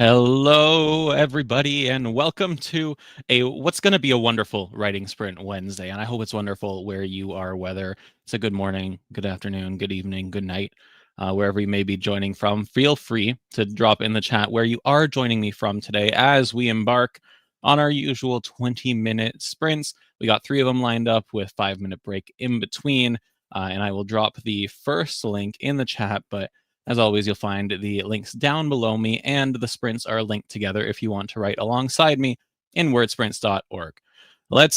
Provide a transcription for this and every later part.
Hello, everybody, and welcome to what's going to be a wonderful writing sprint Wednesday. And I hope it's wonderful where you are, whether it's a good morning, good afternoon, good evening, good night, wherever you may be joining from. Feel free to drop in the chat where you are joining me from today as we embark on our usual 20-minute sprints. We got 3 of them lined up with 5-minute break in between, and I will drop the first link in the chat, but as always, you'll find the links down below me, and the sprints are linked together if you want to write alongside me in wordsprints.org. Let's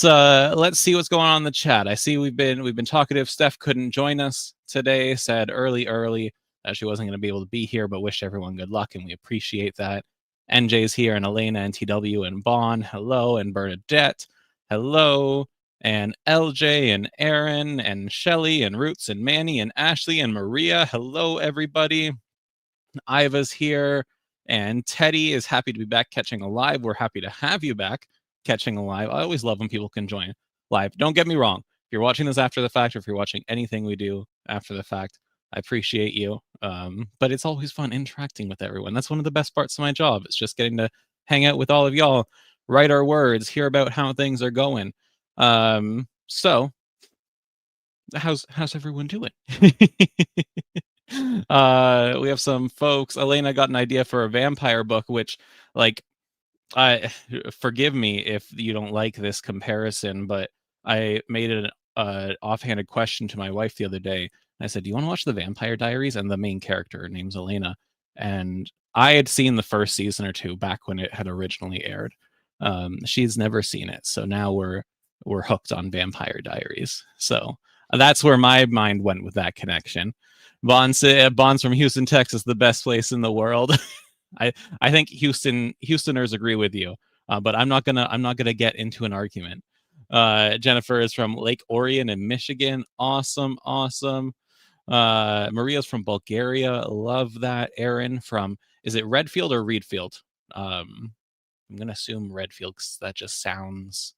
see what's going on in the chat. I see we've been talkative. Steph couldn't join us today, said early that she wasn't going to be able to be here, but wished everyone good luck, and we appreciate that. NJ's here, and Elena and TW and Bon, hello, and Bernadette, hello, and LJ and Aaron and Shelly and Roots and Manny and Ashley and Maria. Hello, everybody. Iva's here, and Teddy is happy to be back catching a live. We're happy to have you back catching a live. I always love when people can join live. Don't get me wrong. If you're watching this after the fact, or if you're watching anything we do after the fact, I appreciate you. But it's always fun interacting with everyone. That's one of the best parts of my job. It's just getting to hang out with all of y'all, write our words, hear about how things are going. So how's everyone doing? We have some folks. Elena got an idea for a vampire book, which, like, I forgive me if you don't like this comparison, but I made an offhanded question to my wife the other day. I said, "Do you want to watch the Vampire Diaries?" And the main character, her name's Elena, and I had seen the first season or two back when it had originally aired. She's never seen it, so now we're hooked on Vampire Diaries. So that's where my mind went with that connection. Bonds from Houston, Texas, the best place in the world. I think Houstoners agree with you, but I'm not gonna get into an argument. Jennifer is from Lake Orion in Michigan. Awesome. Maria's from Bulgaria. Love that. Aaron from, is it Redfield or Reedfield? I'm gonna assume Redfield because that just sounds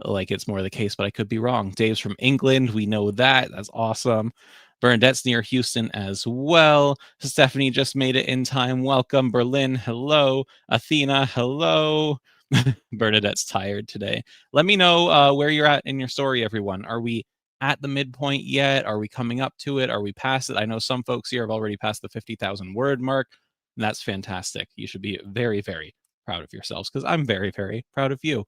like it's more the case, but I could be wrong. Dave's from England. We know that. That's awesome. Bernadette's near Houston as well. Stephanie just made it in time. Welcome. Berlin, hello. Athena, hello. Bernadette's tired today. Let me know where you're at in your story, everyone. Are we at the midpoint yet? Are we coming up to it? Are we past it? I know some folks here have already passed the 50,000 word mark, and that's fantastic. You should be very, very proud of yourselves because I'm very, very proud of you.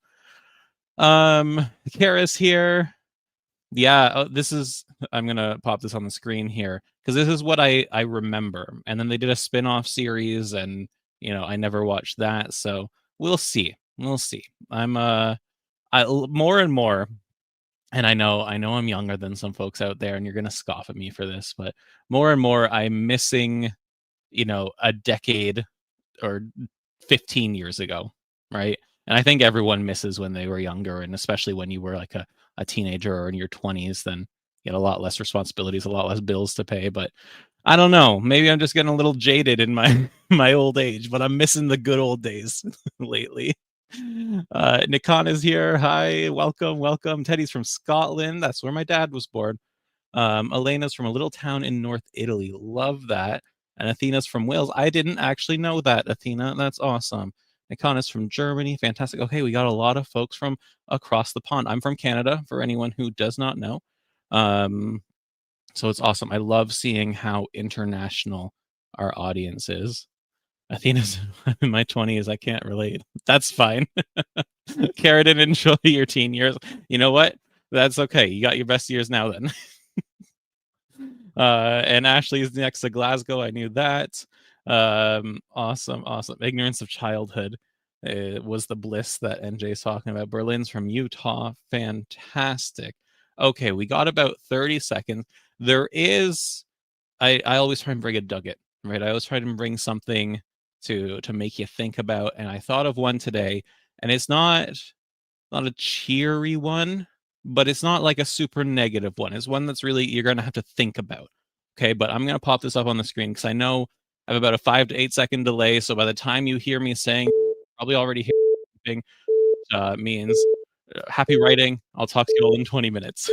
Kara's here. Yeah, this is, I'm gonna pop this on the screen here because this is what I remember. And then they did a spin-off series, and I never watched that, so we'll see. I'm more and more, and I know I'm younger than some folks out there, and you're gonna scoff at me for this, but more and more I'm missing, a decade or 15 years ago, right? And I think everyone misses when they were younger, and especially when you were like a teenager or in your 20s, then you had a lot less responsibilities, a lot less bills to pay. But I don't know, maybe I'm just getting a little jaded in my my old age, but I'm missing the good old days lately. Nikan is here. Hi, welcome. Teddy's from Scotland. That's where my dad was born. Elena's from a little town in North Italy. Love that. And Athena's from Wales. I didn't actually know that, Athena. That's awesome. Nikon is from Germany. Fantastic. Okay, we got a lot of folks from across the pond. I'm from Canada, for anyone who does not know. So it's awesome. I love seeing how international our audience is. Athena's in my 20s. I can't relate. That's fine. Carradine, enjoy your teen years. You know what? That's okay. You got your best years now then. And Ashley's next to Glasgow. I knew that. Awesome. Ignorance of childhood was the bliss that NJ's talking about. Berlin's from Utah. Fantastic. Okay, we got about 30 seconds. There is, I always try and bring a nugget, right? I always try to bring something to make you think about. And I thought of one today, and it's not a cheery one, but it's not like a super negative one. It's one that's really you're going to have to think about. Okay, but I'm going to pop this up on the screen because I know I have about a 5 to 8 second delay. So by the time you hear me saying, probably already hearing, means happy writing. I'll talk to you all in 20 minutes.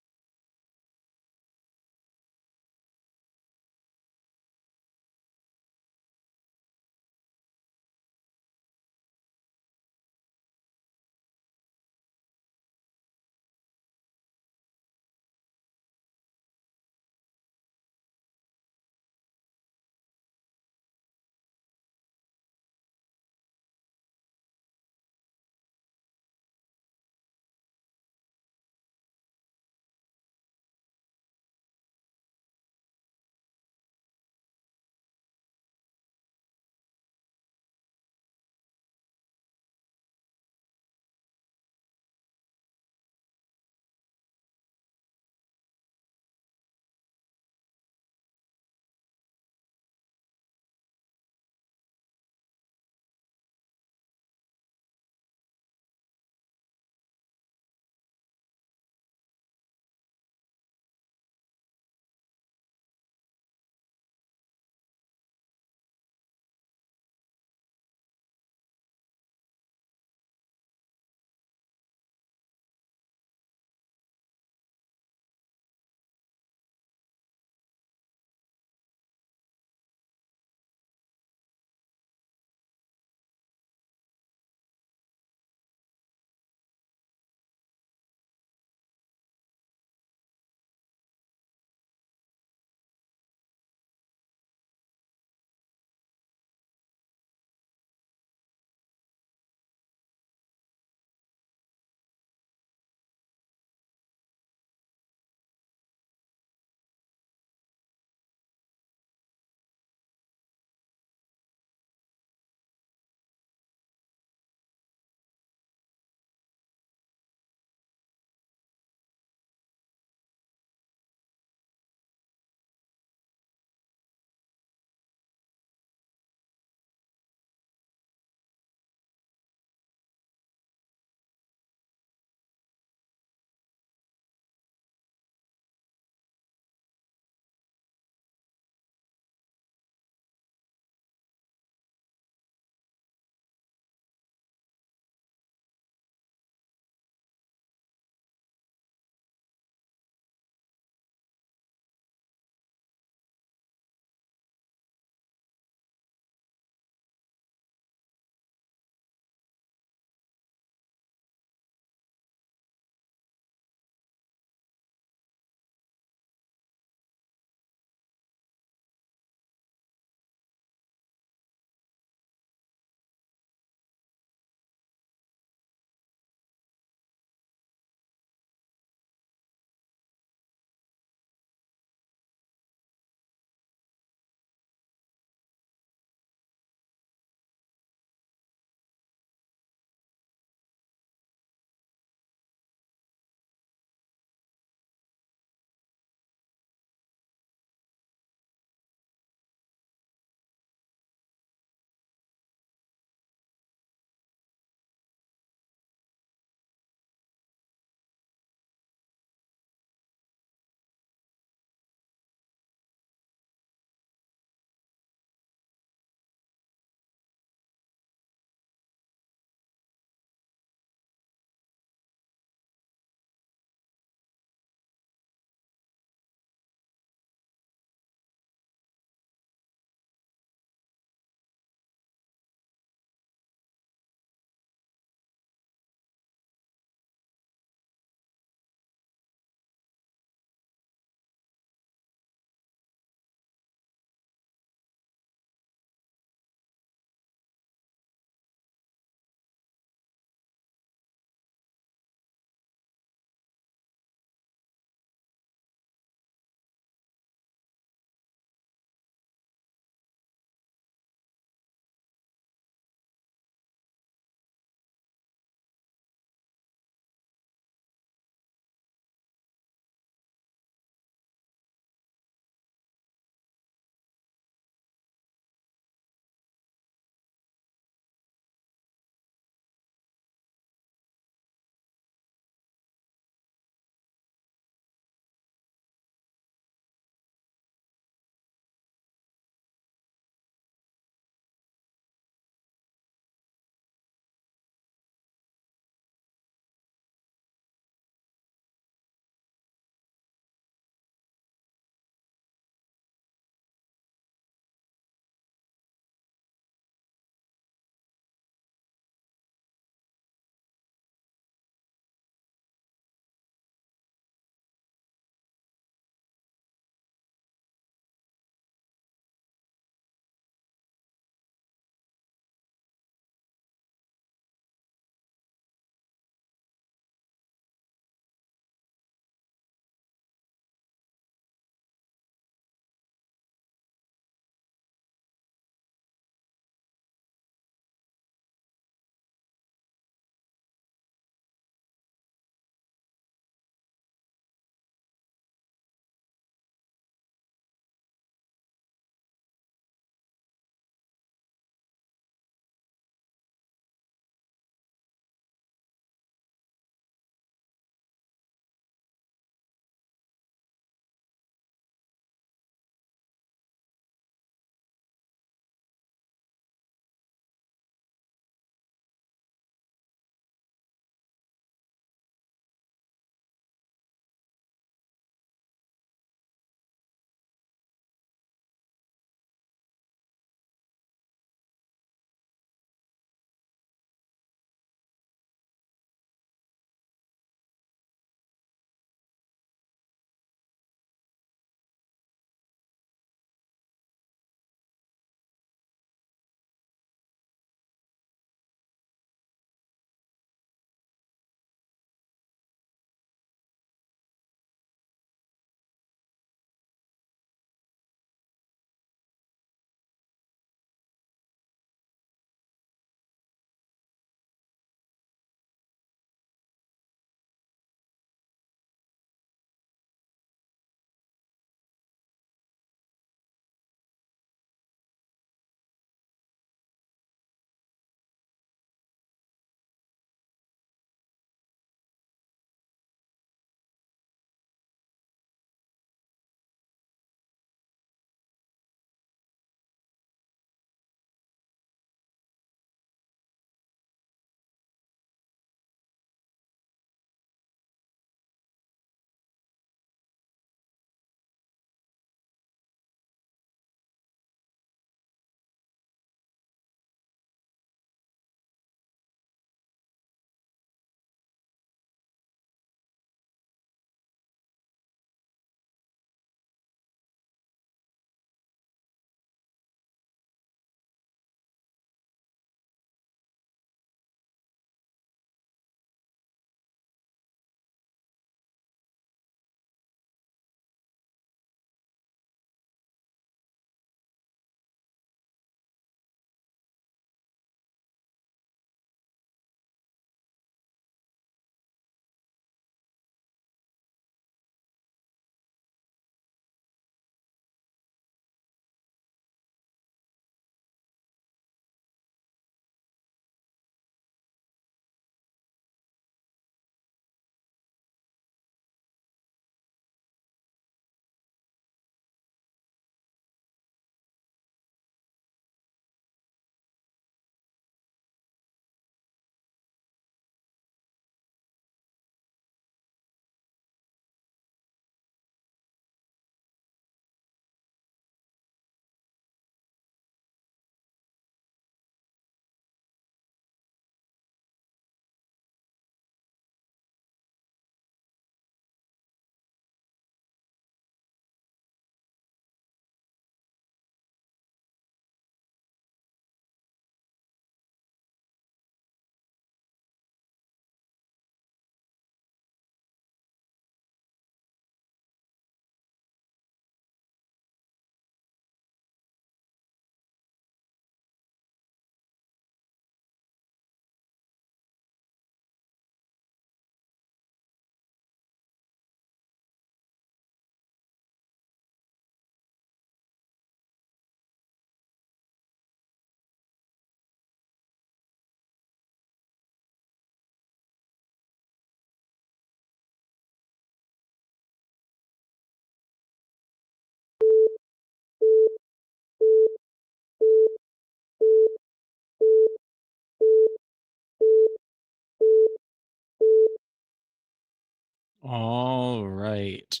All right.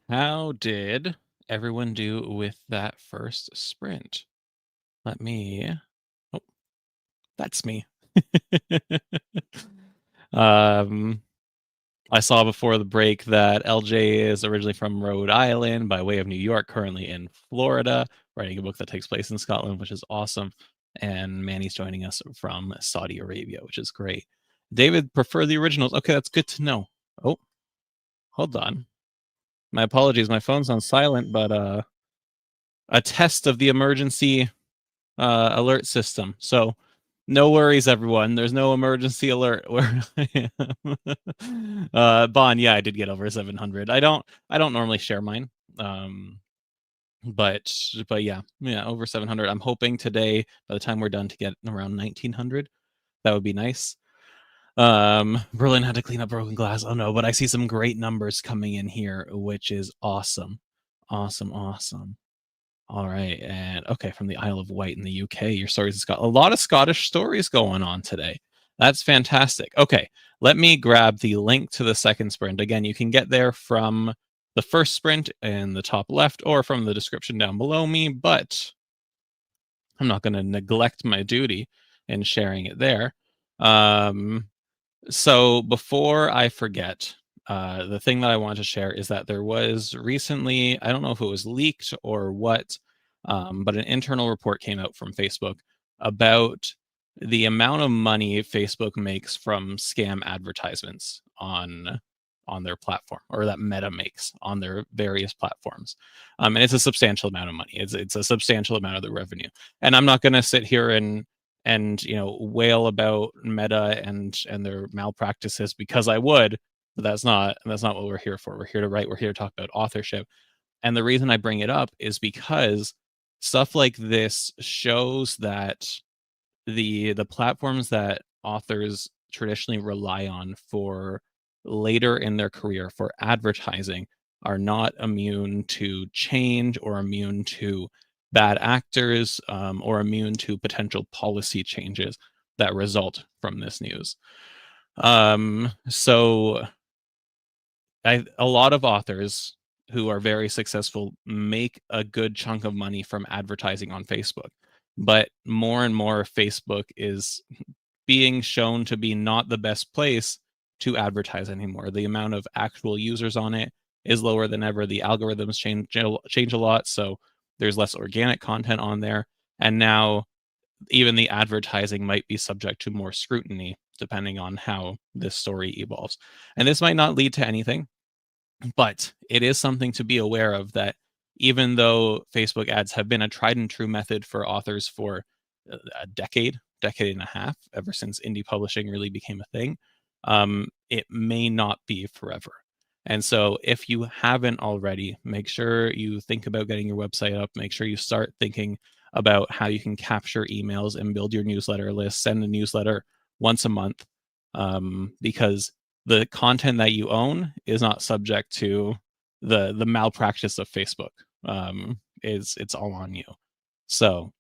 How did everyone do with that first sprint? Let me. Oh, that's me. um, I saw before the break that LJ is originally from Rhode Island by way of New York, currently in Florida, writing a book that takes place in Scotland, which is awesome. And Manny's joining us from Saudi Arabia, which is great. David prefer the originals. Okay, that's good to know. Oh, hold on. My apologies. My phone's on silent, but a test of the emergency alert system. So no worries, everyone. There's no emergency alert where I am. Bond, yeah, I did get over 700. I don't normally share mine. Um, but yeah, over 700. I'm hoping today, by the time we're done, to get around 1900. That would be nice. Berlin had to clean up broken glass. Oh no, but I see some great numbers coming in here, which is awesome. Awesome, awesome. All right, and okay, from the Isle of Wight in the UK, your stories has got a lot of Scottish stories going on today. That's fantastic. Okay, let me grab the link to the second sprint. Again, you can get there from the first sprint in the top left or from the description down below me, but I'm not going to neglect my duty in sharing it there. So before I forget, the thing that I want to share is that there was recently, I don't know if it was leaked or what, but an internal report came out from Facebook about the amount of money Facebook makes from scam advertisements on their platform, or that Meta makes on their various platforms. And it's a substantial amount of money. It's a substantial amount of the revenue. And I'm not going to sit here and wail about Meta and their malpractices, because I would, but that's not what we're here for. We're here to write. We're here to talk about authorship. And the reason I bring it up is because stuff like this shows that the platforms that authors traditionally rely on for later in their career for advertising are not immune to change or immune to bad actors, or immune to potential policy changes that result from this news. So a lot of authors who are very successful make a good chunk of money from advertising on Facebook. But more and more, Facebook is being shown to be not the best place to advertise anymore. The amount of actual users on it is lower than ever. The algorithms change a lot, so there's less organic content on there. And now even the advertising might be subject to more scrutiny depending on how this story evolves. And this might not lead to anything, but it is something to be aware of, that even though Facebook ads have been a tried and true method for authors for a decade and a half, ever since indie publishing really became a thing, it may not be forever. And so if you haven't already, make sure you think about getting your website up. Make sure you start thinking about how you can capture emails and build your newsletter list, send a newsletter once a month, because the content that you own is not subject to the malpractice of Facebook. It's all on you. So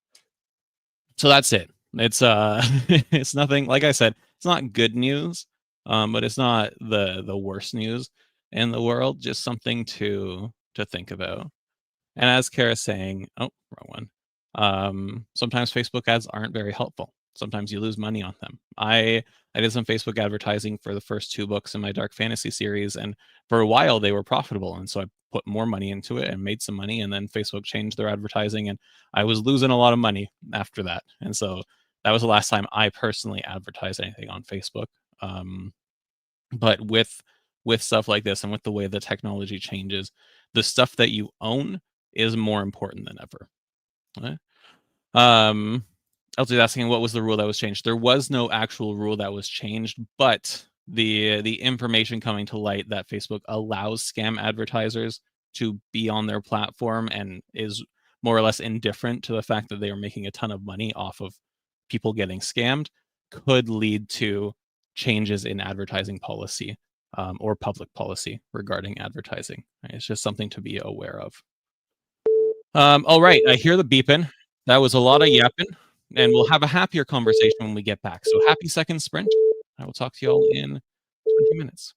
that's it. It's it's nothing, like I said, it's not good news, but it's not the worst news in the world. Just something to think about. And as Kara's saying, oh, wrong one. Sometimes Facebook ads aren't very helpful. Sometimes you lose money on them. I did some Facebook advertising for the first two books in my dark fantasy series, and for a while they were profitable, and so I put more money into it and made some money, and then Facebook changed their advertising, and I was losing a lot of money after that. And so that was the last time I personally advertised anything on Facebook. Um, but with stuff like this and with the way the technology changes, the stuff that you own is more important than ever. Okay? Um, LJ's asking what was the rule that was changed. There was no actual rule that was changed, but the information coming to light that Facebook allows scam advertisers to be on their platform and is more or less indifferent to the fact that they are making a ton of money off of people getting scammed could lead to changes in advertising policy, or public policy regarding advertising. Right? It's just something to be aware of. All right, I hear the beeping. That was a lot of yapping, and we'll have a happier conversation when we get back. So happy second sprint. I will talk to you all in 20 minutes.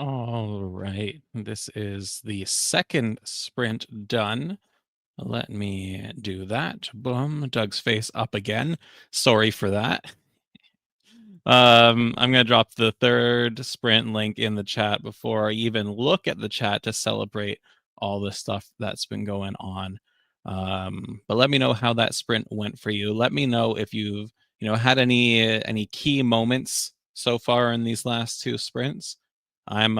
All right. This is the second sprint done. Let me do that. Boom. Doug's face up again. Sorry for that. I'm gonna drop the third sprint link in the chat before I even look at the chat to celebrate all the stuff that's been going on. But let me know how that sprint went for you. Let me know if you've had any key moments so far in these last two sprints. I'm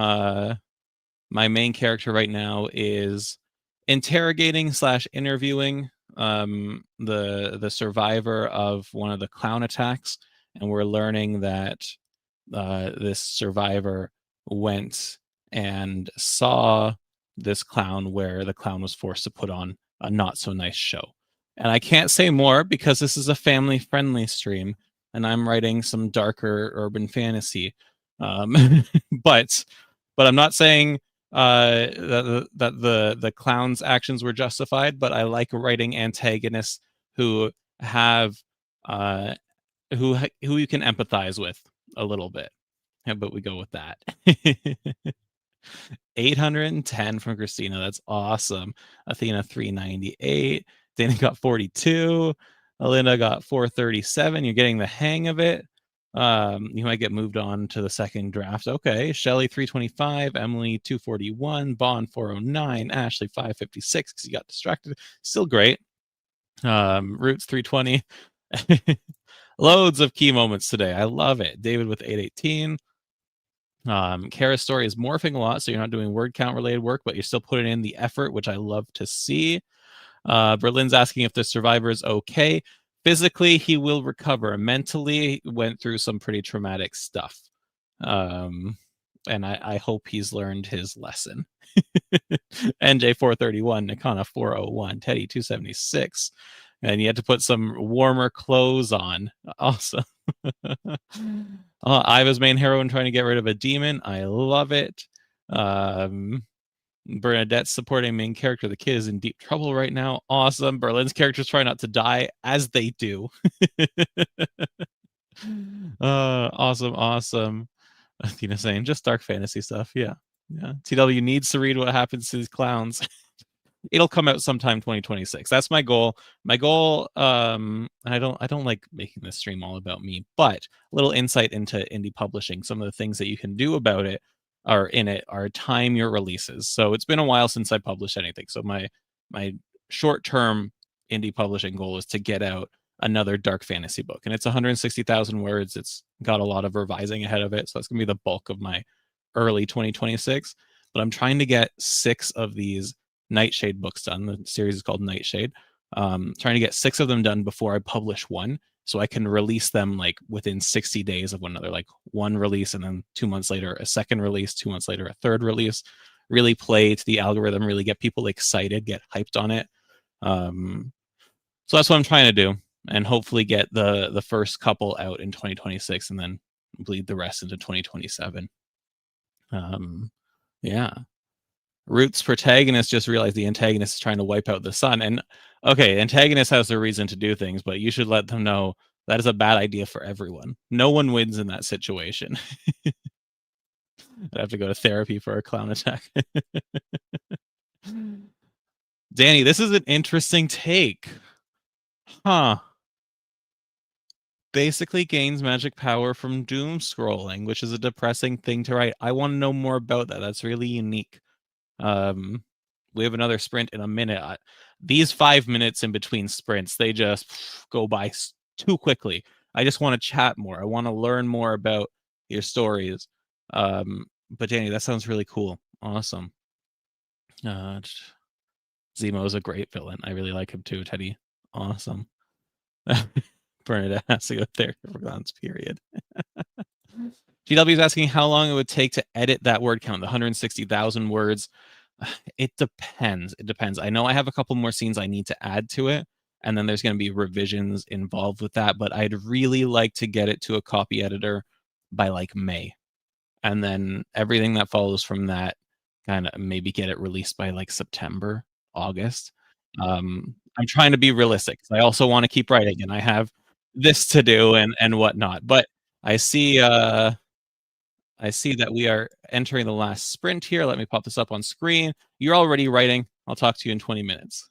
My main character right now is interrogating slash interviewing the survivor of one of the clown attacks, and we're learning that this survivor went and saw this clown where the clown was forced to put on a not so nice show. And I can't say more because this is a family friendly stream and I'm writing some darker urban fantasy. Um, but I'm not saying that the clown's actions were justified, but I like writing antagonists who have uh, who you can empathize with a little bit. How about we go with that? 810 from Christina. That's awesome. Athena 398. Dana got 42. Alinda got 437. You're getting the hang of it. You might get moved on to the second draft. Okay. Shelly 325. Emily 241. Bond 409. Ashley 556 because you got distracted. Still great. Roots 320. Loads of key moments today. I love it. David with 818. Kara's story is morphing a lot, so you're not doing word count related work, but you're still putting in the effort, which I love to see. Berlin's asking if the survivor is okay. Physically, he will recover. Mentally, went through some pretty traumatic stuff. And I hope he's learned his lesson. NJ 431, Nikana 401, Teddy 276. And you had to put some warmer clothes on. Awesome. Iva's main heroine trying to get rid of a demon. I love it. Bernadette's supporting main character. The kid is in deep trouble right now. Awesome. Berlin's characters try not to die, as they do. Awesome. Athena saying just dark fantasy stuff. Yeah. TW needs to read what happens to these clowns. It'll come out sometime 2026. That's my goal. My goal, I don't like making this stream all about me, but a little insight into indie publishing. Some of the things that you can do about it are time your releases. So it's been a while since I published anything. So my short-term indie publishing goal is to get out another dark fantasy book. And it's 160,000 words. It's got a lot of revising ahead of it. So that's gonna be the bulk of my early 2026. But I'm trying to get 6 of these Nightshade books done. The series is called Nightshade. Trying to get 6 of them done before I publish one, so I can release them like within 60 days of one another, like one release and then 2 months later a second release, 2 months later a third release. Really play to the algorithm, really get people excited, get hyped on it. So that's what I'm trying to do, and hopefully get the first couple out in 2026 and then bleed the rest into 2027. Yeah. Root's protagonist just realized the antagonist is trying to wipe out the sun. And okay, antagonist has a reason to do things, but you should let them know that is a bad idea for everyone. No one wins in that situation. I'd have to go to therapy for a clown attack. Danny, this is an interesting take. Huh. Basically gains magic power from doom scrolling, which is a depressing thing to write. I want to know more about that. That's really unique. We have another sprint in a minute. These 5 minutes in between sprints, they just go by too quickly. I just want to chat more. I want to learn more about your stories. But Danny, that sounds really cool. Awesome. Zemo is a great villain. I really like him too, Teddy. Awesome. Bernadette has to go there for clowns, period. GW is asking how long it would take to edit that word count, the 160,000 words. It depends. I know I have a couple more scenes I need to add to it, and then there's going to be revisions involved with that, but I'd really like to get it to a copy editor by like May. And then everything that follows from that, kind of maybe get it released by like September, August. I'm trying to be realistic. I also want to keep writing, and I have this to do and whatnot. But I see that we are entering the last sprint here. Let me pop this up on screen. You're already writing. I'll talk to you in 20 minutes.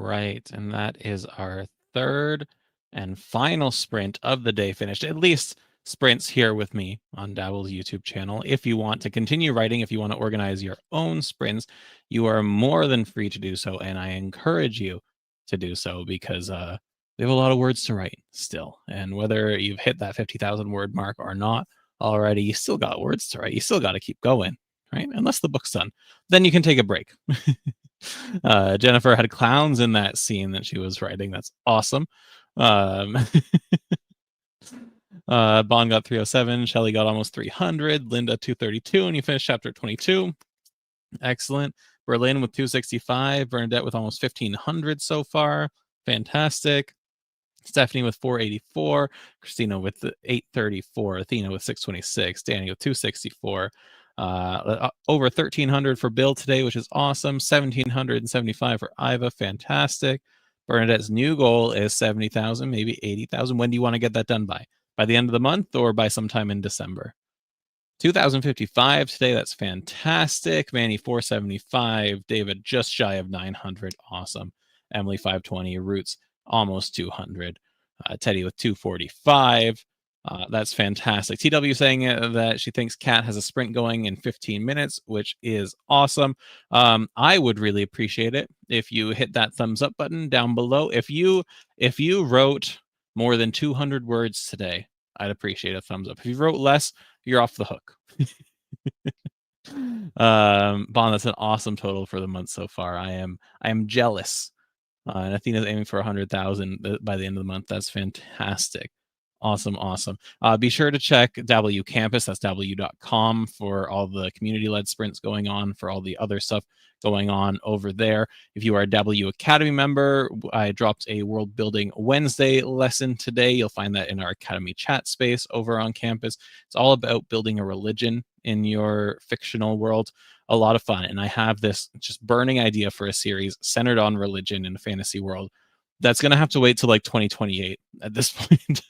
right, and that is our third and final sprint of the day finished. At least sprints here with me on Dabble's YouTube channel. If you want to continue writing, if you want to organize your own sprints, you are more than free to do so, and I encourage you to do so because we have a lot of words to write still. And whether you've hit that 50,000 word mark or not already, you still got words to write. You still got to keep going, right? Unless the book's done. Then you can take a break. Jennifer had clowns in that scene that she was writing. That's awesome. Bond got 307. Shelly got almost 300. Linda 232, and you finished chapter 22. Excellent. Berlin with 265. Bernadette with almost 1,500 so far. Fantastic. Stephanie with 484, Christina with 834, Athena with 626, Danny with 264. Over 1,300 for Bill today, which is awesome. 1,775 for Iva, fantastic. Bernadette's new goal is 70,000, maybe 80,000. When do you want to get that done by? By the end of the month or by sometime in December? 2,055 today. That's fantastic. Manny 475. David just shy of 900. Awesome. Emily 520. Roots almost 200. Teddy with 245. That's fantastic. TW saying that she thinks Kat has a sprint going in 15 minutes, which is awesome. I would really appreciate it if you hit that thumbs up button down below. If you wrote more than 200 words today, I'd appreciate a thumbs up. If you wrote less, you're off the hook. Bond, that's an awesome total for the month so far. I am jealous. And Athena's aiming for 100,000 by the end of the month. That's fantastic. Awesome. Be sure to check W Campus. That's w.com for all the community-led sprints going on, for all the other stuff going on over there. If you are a W Academy member, I dropped a World Building Wednesday lesson today. You'll find that in our Academy chat space over on campus. It's all about building a religion in your fictional world. A lot of fun. And I have this just burning idea for a series centered on religion in a fantasy world. That's going to have to wait till like 2028 at this point.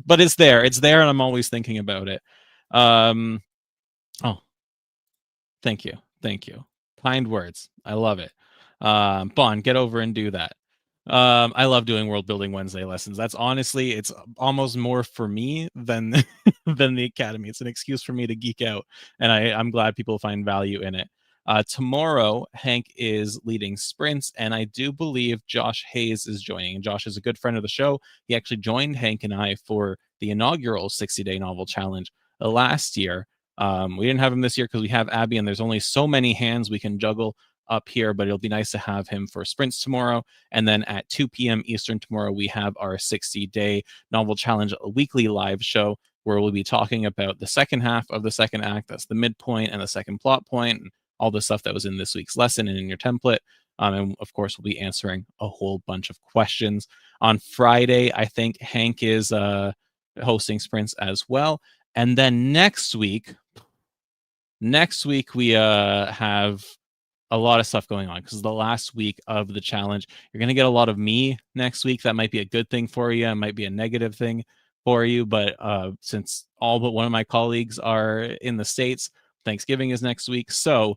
But it's there. It's there, and I'm always thinking about it. Oh, thank you. Kind words. I love it. Bond, get over and do that. I love doing World Building Wednesday lessons. That's honestly, it's almost more for me than than the Academy. It's an excuse for me to geek out, and I'm glad people find value in it. Tomorrow, Hank is leading sprints, and I do believe Josh Hayes is joining. And Josh is a good friend of the show. He actually joined Hank and I for the inaugural 60-day novel challenge last year. We didn't have him this year because we have Abby, and there's only so many hands we can juggle up here, but it'll be nice to have him for sprints tomorrow. And then at 2 p.m. Eastern tomorrow, we have our 60-day novel challenge weekly live show where we'll be talking about the second half of the second act. That's the midpoint and the second plot point, and all the stuff that was in this week's lesson and in your template. And of course, we'll be answering a whole bunch of questions. On Friday, I think Hank is hosting sprints as well. And then next week we have a lot of stuff going on because the last week of the challenge, you're going to get a lot of me next week. That might be a good thing for you. It might be a negative thing for you. But since all but one of my colleagues are in the States, Thanksgiving is next week. So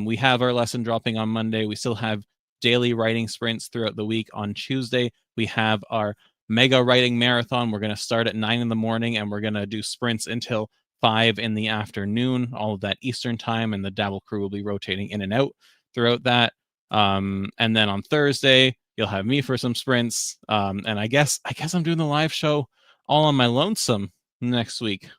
we have our lesson dropping on Monday. We still have daily writing sprints throughout the week. On Tuesday, we have our mega writing marathon. We're going to start at 9 in the morning and we're going to do sprints until 5 in the afternoon, all of that Eastern time, and the Dabble crew will be rotating in and out throughout that. And then on Thursday, you'll have me for some sprints. And I guess I'm doing the live show all on my lonesome next week.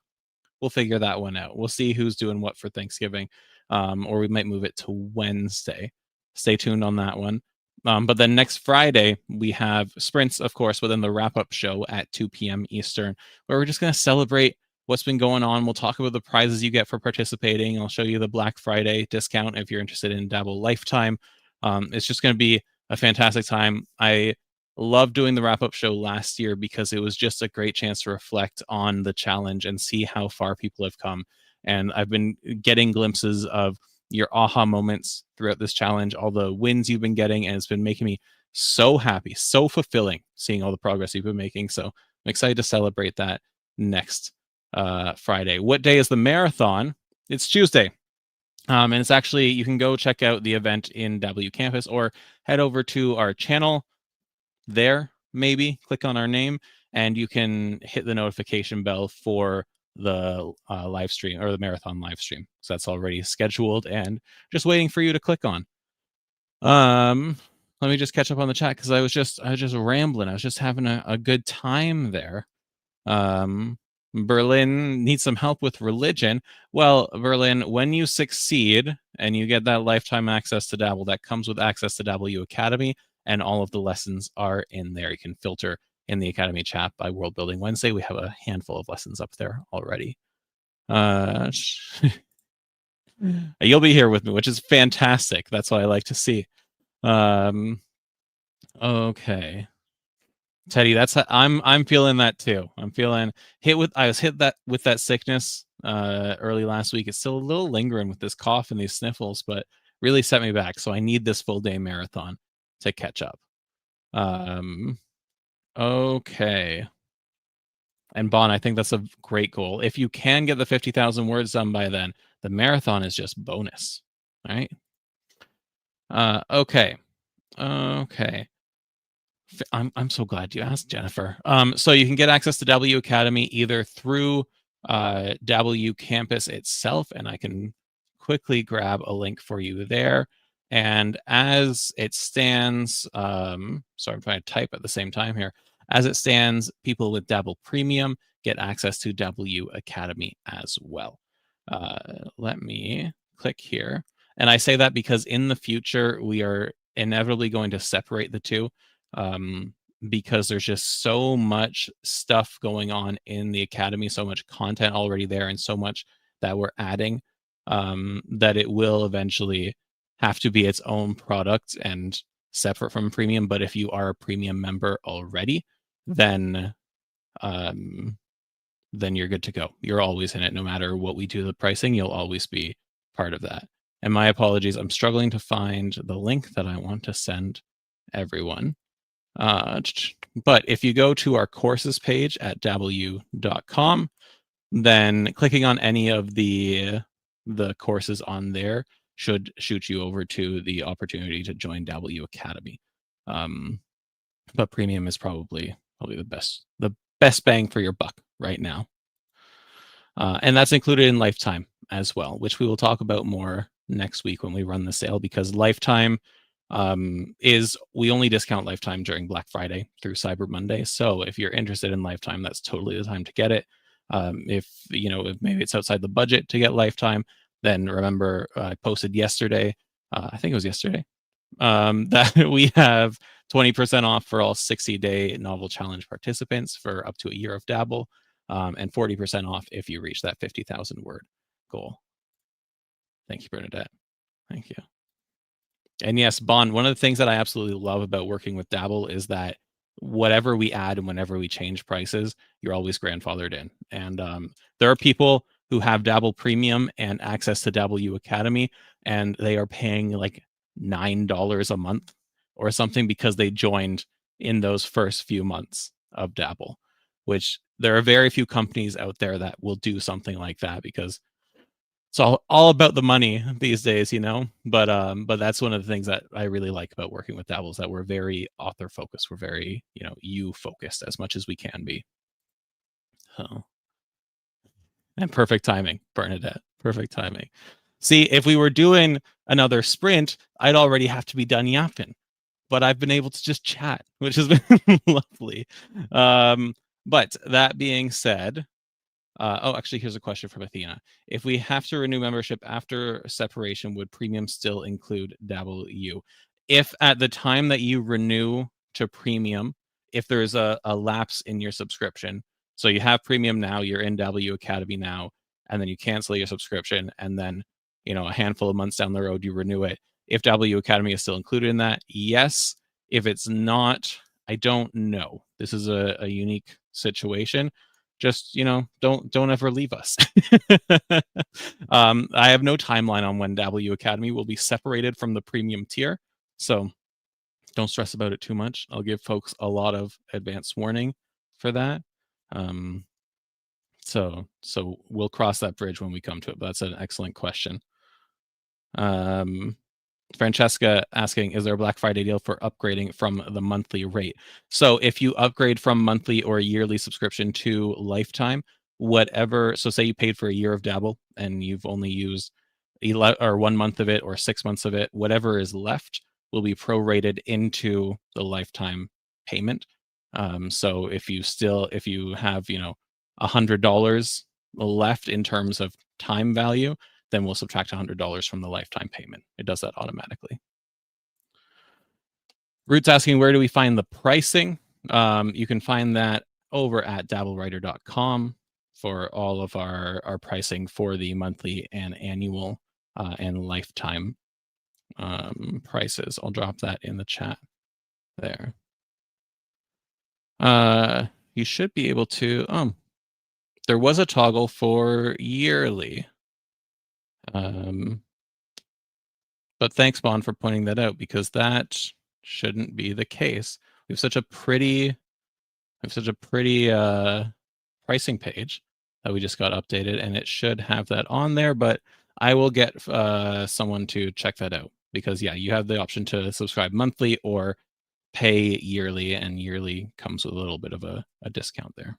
We'll figure that one out. We'll see who's doing what for Thanksgiving, or we might move it to Wednesday. Stay tuned on that one. But then next Friday, we have sprints, of course, within the wrap-up show at 2 p.m. Eastern, where we're just going to celebrate what's been going on. We'll talk about the prizes you get for participating. I'll show you the Black Friday discount if you're interested in Dabble Lifetime. It's just going to be a fantastic time. I loved doing the wrap-up show last year because it was just a great chance to reflect on the challenge and see how far people have come. And I've been getting glimpses of your aha moments throughout this challenge, all the wins you've been getting, and it's been making me so happy, so fulfilling seeing all the progress you've been making. So I'm excited to celebrate that next Friday. What day is the marathon? It's Tuesday. And it's actually, you can go check out the event in W Campus or head over to our channel there, maybe click on our name, and you can hit the notification bell for the live stream or the marathon live stream. So that's already scheduled and just waiting for you to click on. Let me just catch up on the chat because I was just rambling. I was just having a good time there. Berlin needs some help with religion. Well, Berlin, when you succeed and you get that lifetime access to Dabble, that comes with access to Dabble U Academy, and all of the lessons are in there. You can filter in the Academy chat by World Building Wednesday. We have a handful of lessons up there already. You'll be here with me, which is fantastic. That's what I like to see. Okay. Teddy, I'm feeling that too. I'm feeling I was hit that with that sickness early last week. It's still a little lingering with this cough and these sniffles, but really set me back. So I need this full day marathon to catch up. Okay. And Bon, I think that's a great goal. If you can get the 50,000 words done by then, the marathon is just bonus. All right. Okay. Okay. I'm so glad you asked, Jennifer. So you can get access to W Academy either through W Campus itself, and I can quickly grab a link for you there. And as it stands, sorry, I'm trying to type at the same time here. As it stands, people with Dabble Premium get access to W Academy as well. Let me click here. And I say that because in the future, we are inevitably going to separate the two. Because there's just so much stuff going on in the Academy, so much content already there, and so much that we're adding, that it will eventually have to be its own product and separate from Premium. But if you are a Premium member already, then you're good to go. You're always in it. No matter what we do to the pricing, you'll always be part of that. And my apologies, I'm struggling to find the link that I want to send everyone. But if you go to our courses page at dabbleu.com, then clicking on any of the courses on there should shoot you over to the opportunity to join Dabble U Academy. But Premium is probably the best bang for your buck right now. And that's included in Lifetime as well, which we will talk about more next week when we run the sale, because Lifetime we only discount Lifetime during Black Friday through Cyber Monday. So if you're interested in Lifetime, that's totally the time to get it. If maybe it's outside the budget to get Lifetime, then remember I posted yesterday, I think it was yesterday, that we have 20% off for all 60-day novel challenge participants for up to a year of Dabble, and 40% off if you reach that 50,000 word goal. Thank you, Bernadette. Thank you. And yes, Bon, one of the things that I absolutely love about working with Dabble is that whatever we add and whenever we change prices, you're always grandfathered in. And there are people who have Dabble Premium and access to Dabble U Academy, and they are paying like $9 a month or something because they joined in those first few months of Dabble, which there are very few companies out there that will do something like that, because it's all about the money these days, but that's one of the things that I really like about working with Dabble, is that we're very author focused. We're very, you focused as much as we can be. So, and perfect timing, Bernadette. Perfect timing. See, if we were doing another sprint, I'd already have to be done yapping, but I've been able to just chat, which has been lovely. But that being said, actually, here's a question from Athena. If we have to renew membership after separation, would Premium still include Dabble U? If at the time that you renew to Premium, if there's a lapse in your subscription, so you have Premium now, you're in Dabble U Academy now, and then you cancel your subscription, and then a handful of months down the road you renew it. If Dabble U Academy is still included in that, yes. If it's not, I don't know. This is a unique situation. Just don't ever leave us. I have no timeline on when Dabble U Academy will be separated from the Premium tier, so don't stress about it too much. I'll give folks a lot of advance warning for that. So we'll cross that bridge when we come to it, but that's an excellent question. Francesca asking, is there a Black Friday deal for upgrading from the monthly rate? So if you upgrade from monthly or yearly subscription to lifetime, whatever, so say you paid for a year of Dabble and you've only used 1 month of it or 6 months of it, whatever is left will be prorated into the lifetime payment. So if you have, $100 left in terms of time value, then we'll subtract $100 from the lifetime payment. It does that automatically. Root's asking, where do we find the pricing? You can find that over at dabblewriter.com for all of our pricing for the monthly and annual and lifetime prices. I'll drop that in the chat there. You should be able to, there was a toggle for yearly. But thanks, Bond, for pointing that out, because that shouldn't be the case. We have such a pretty pricing page that we just got updated, and it should have that on there, but I will get someone to check that out, because yeah, you have the option to subscribe monthly or pay yearly, and yearly comes with a little bit of a discount there.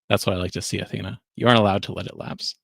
That's what I like to see, Athena. You aren't allowed to let it lapse.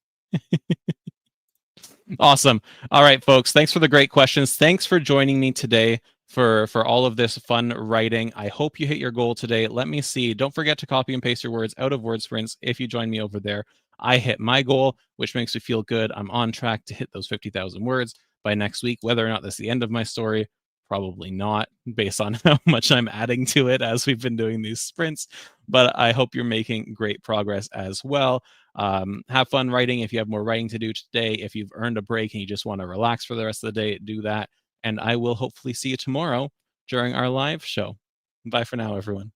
Awesome. All right, folks. Thanks for the great questions. Thanks for joining me today for all of this fun writing. I hope you hit your goal today. Let me see. Don't forget to copy and paste your words out of Word Sprints if you join me over there. I hit my goal, which makes me feel good. I'm on track to hit those 50,000 words by next week. Whether or not that's the end of my story, probably not, based on how much I'm adding to it as we've been doing these sprints. But I hope you're making great progress as well. Have fun writing. If you have more writing to do today, if you've earned a break and you just want to relax for the rest of the day, do that. And I will hopefully see you tomorrow during our live show. Bye for now, everyone.